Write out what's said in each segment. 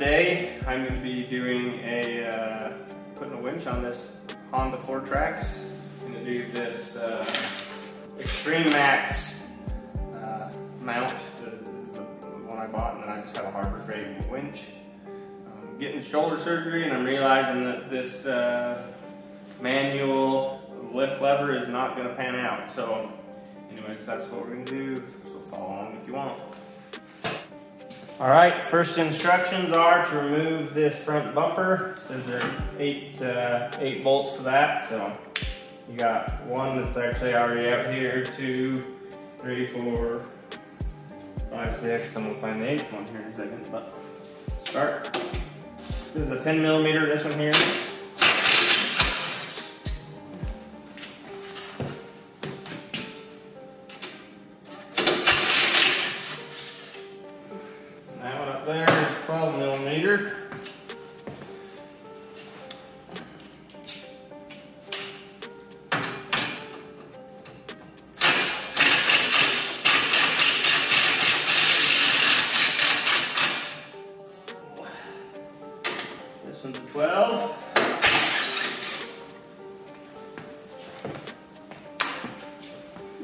Today I'm going to be doing putting a winch on this Honda Fourtrax. I'm going to do this Extreme Max mount. This is the one I bought, and then I just have a Harbor Freight winch. I'm getting shoulder surgery, and I'm realizing that this manual lift lever is not going to pan out. So anyways, that's what we're going to do. So follow along if you want. Alright, first instructions are to remove this front bumper. It says there are 8 bolts for that. So you got one that's actually already out here, 2, 3, 4, 5, 6. I'm going to find the 8th one here in a second, but start. This is a 10 millimeter, this one here. There is 12 millimeter. This one's a 12.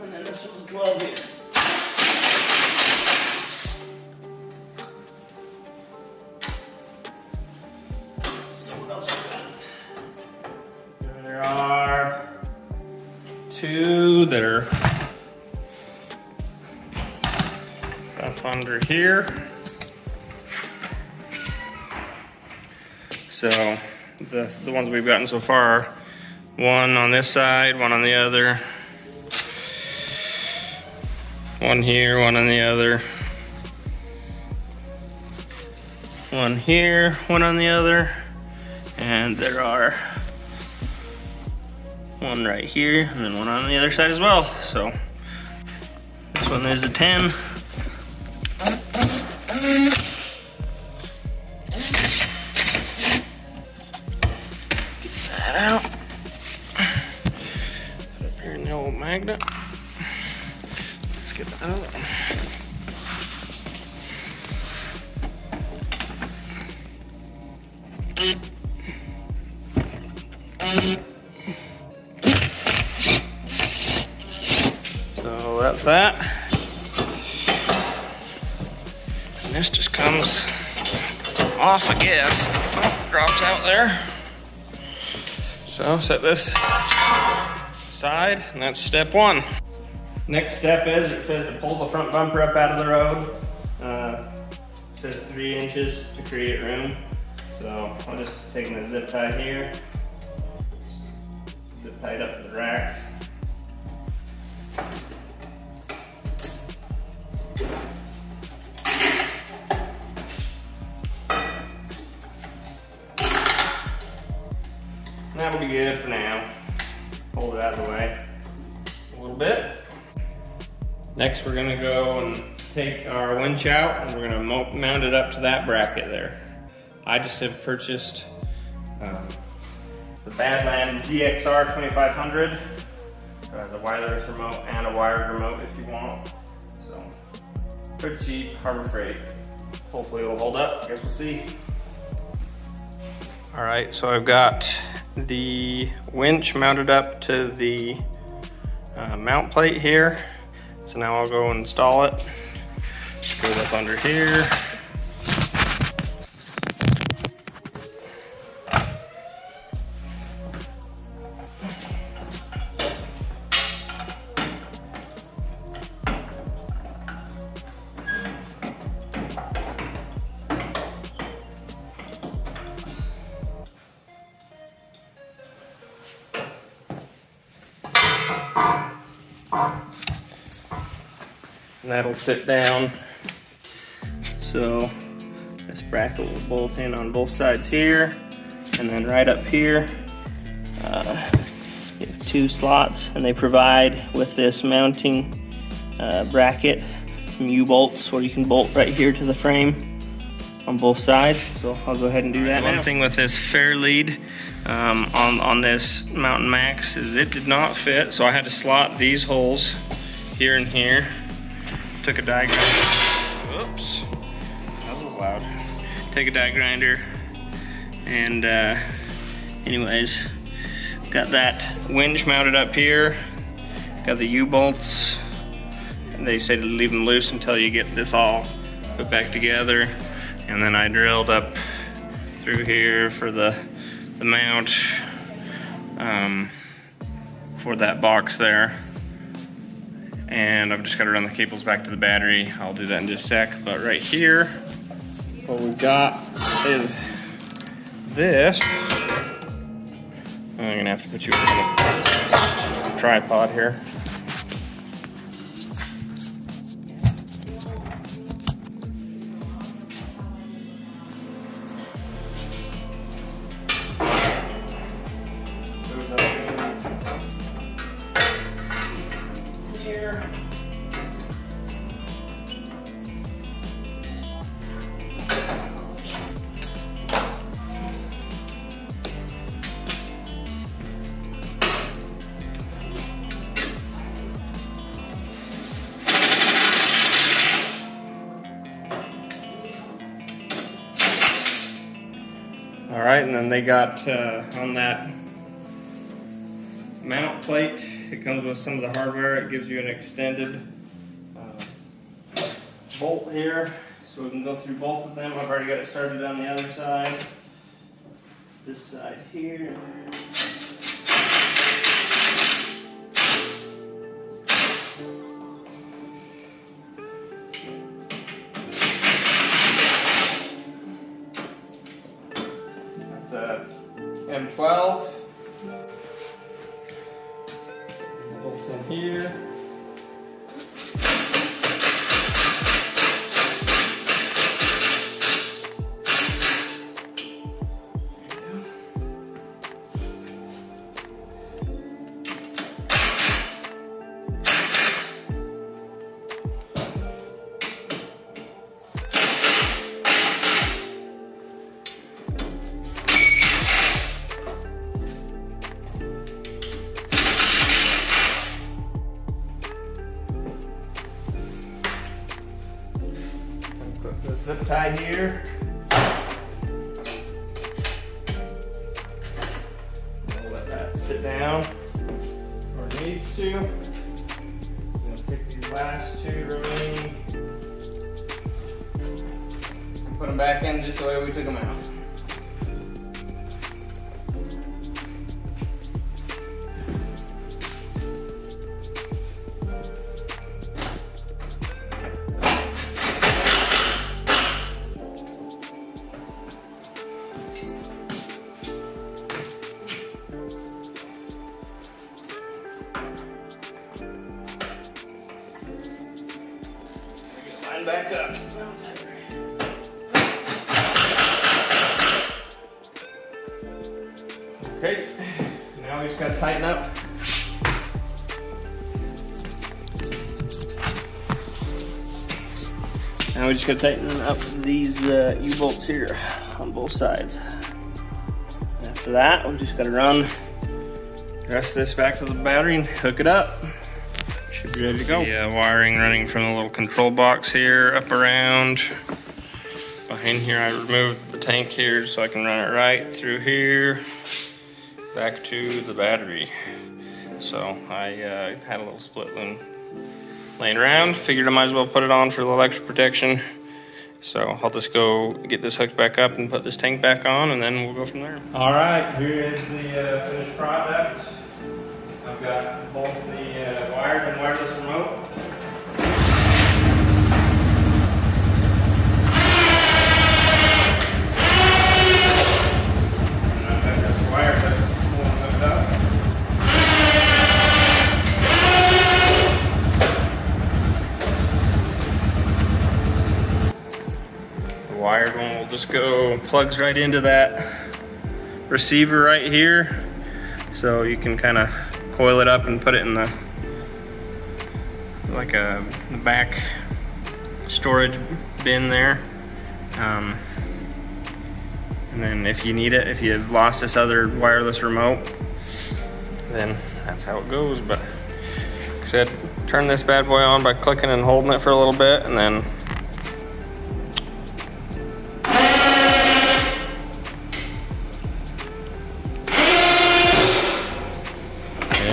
And then this one's 12 here. There are 2 that are up under here. So the ones we've gotten so far are 1 on this side, 1 on the other, 1 here, 1 on the other, 1 here, 1 on the other, and there are 1 right here, and then 1 on the other side as well. So this one is a 10. Get that out. Put up here in the old magnet. Let's get that out. So that's that. And this just comes off, I guess. Oh, drops out there. So set this aside, and that's step 1. Next step is, it says to pull the front bumper up out of the road. It says 3 inches to create room. So I'm just taking the zip tie here, zip tied up to the rack. And that'll be good for now. Hold it out of the way a little bit. Next, we're gonna go and take our winch out, and we're gonna mount it up to that bracket there. I just have purchased the Badland ZXR 2500. It has a wireless remote and a wired remote if you want. So, pretty cheap, Harbor Freight. Hopefully it'll hold up, I guess we'll see. All right, so I've got the winch mounted up to the mount plate here. So now I'll go and install it. Screw it up under here. And that'll sit down. So this bracket will bolt in on both sides here, and then right up here you have 2 slots, and they provide with this mounting bracket some U-bolts where you can bolt right here to the frame on both sides. So I'll go ahead and do that now. One thing with this fair lead on this Mountain Max is it did not fit, so I had to slot these holes here and here. Took a diagram. Oops, that was a little loud. take a die grinder, and anyways, got that winch mounted up here. Got the U-bolts. They say to leave them loose until you get this all put back together. And then I drilled up through here for the mount for that box there. And I've just got to run the cables back to the battery. I'll do that in just a sec. But right here, what we've got is this. I'm gonna have to put you on a tripod here. All right, and then they got on that mount plate, it comes with some of the hardware. It gives you an extended bolt here, so we can go through both of them. I've already got it started on the other side. This side here. M12 bolts in here. Put the zip tie here. I'll let that sit down where it needs to. I'm going to take these last two remaining and put them back in just the way we took them out. Back up. Okay, now we just got to tighten up. Now we just got to tighten up these U-bolts here on both sides. After that, we just got to run the rest of this back to the battery and hook it up. Should be ready to go. The wiring running from the little control box here up around. Behind here I removed the tank here so I can run it right through here back to the battery. So I had a little split loom laying around, figured I might as well put it on for the electric protection. So I'll just go get this hooked back up and put this tank back on, and then we'll go from there. All right, here is the finished product. I've got both the wired and wireless remote. And I've got this wire that's hooked up. The wired one will just go, plugs right into that receiver right here. So you can kind of coil it up and put it in the the back storage bin there, and then if you need it, if you've lost this other wireless remote, then that's how it goes. But like I said, turn this bad boy on by clicking and holding it for a little bit, and then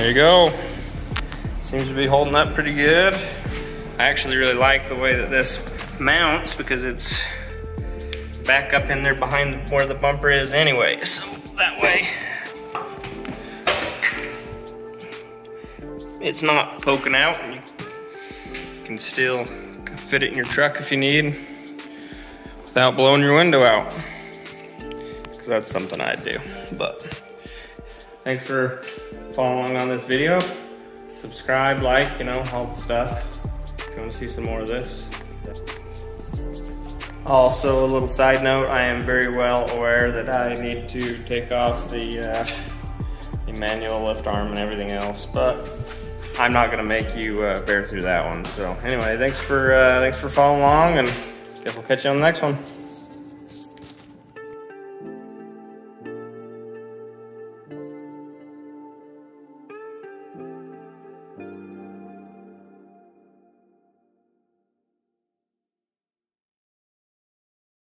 There you go. Seems to be holding up pretty good. I actually really like the way that this mounts because it's back up in there behind where the bumper is anyway. So that way, it's not poking out. You can still fit it in your truck if you need without blowing your window out. Because that's something I'd do. But thanks for following on this video. Subscribe, like, you know, all the stuff. If you want to see some more of this. Also, a little side note, I am very well aware that I need to take off the manual lift arm and everything else, but I'm not gonna make you bear through that one. So anyway, thanks for following along, and I guess we'll catch you on the next one.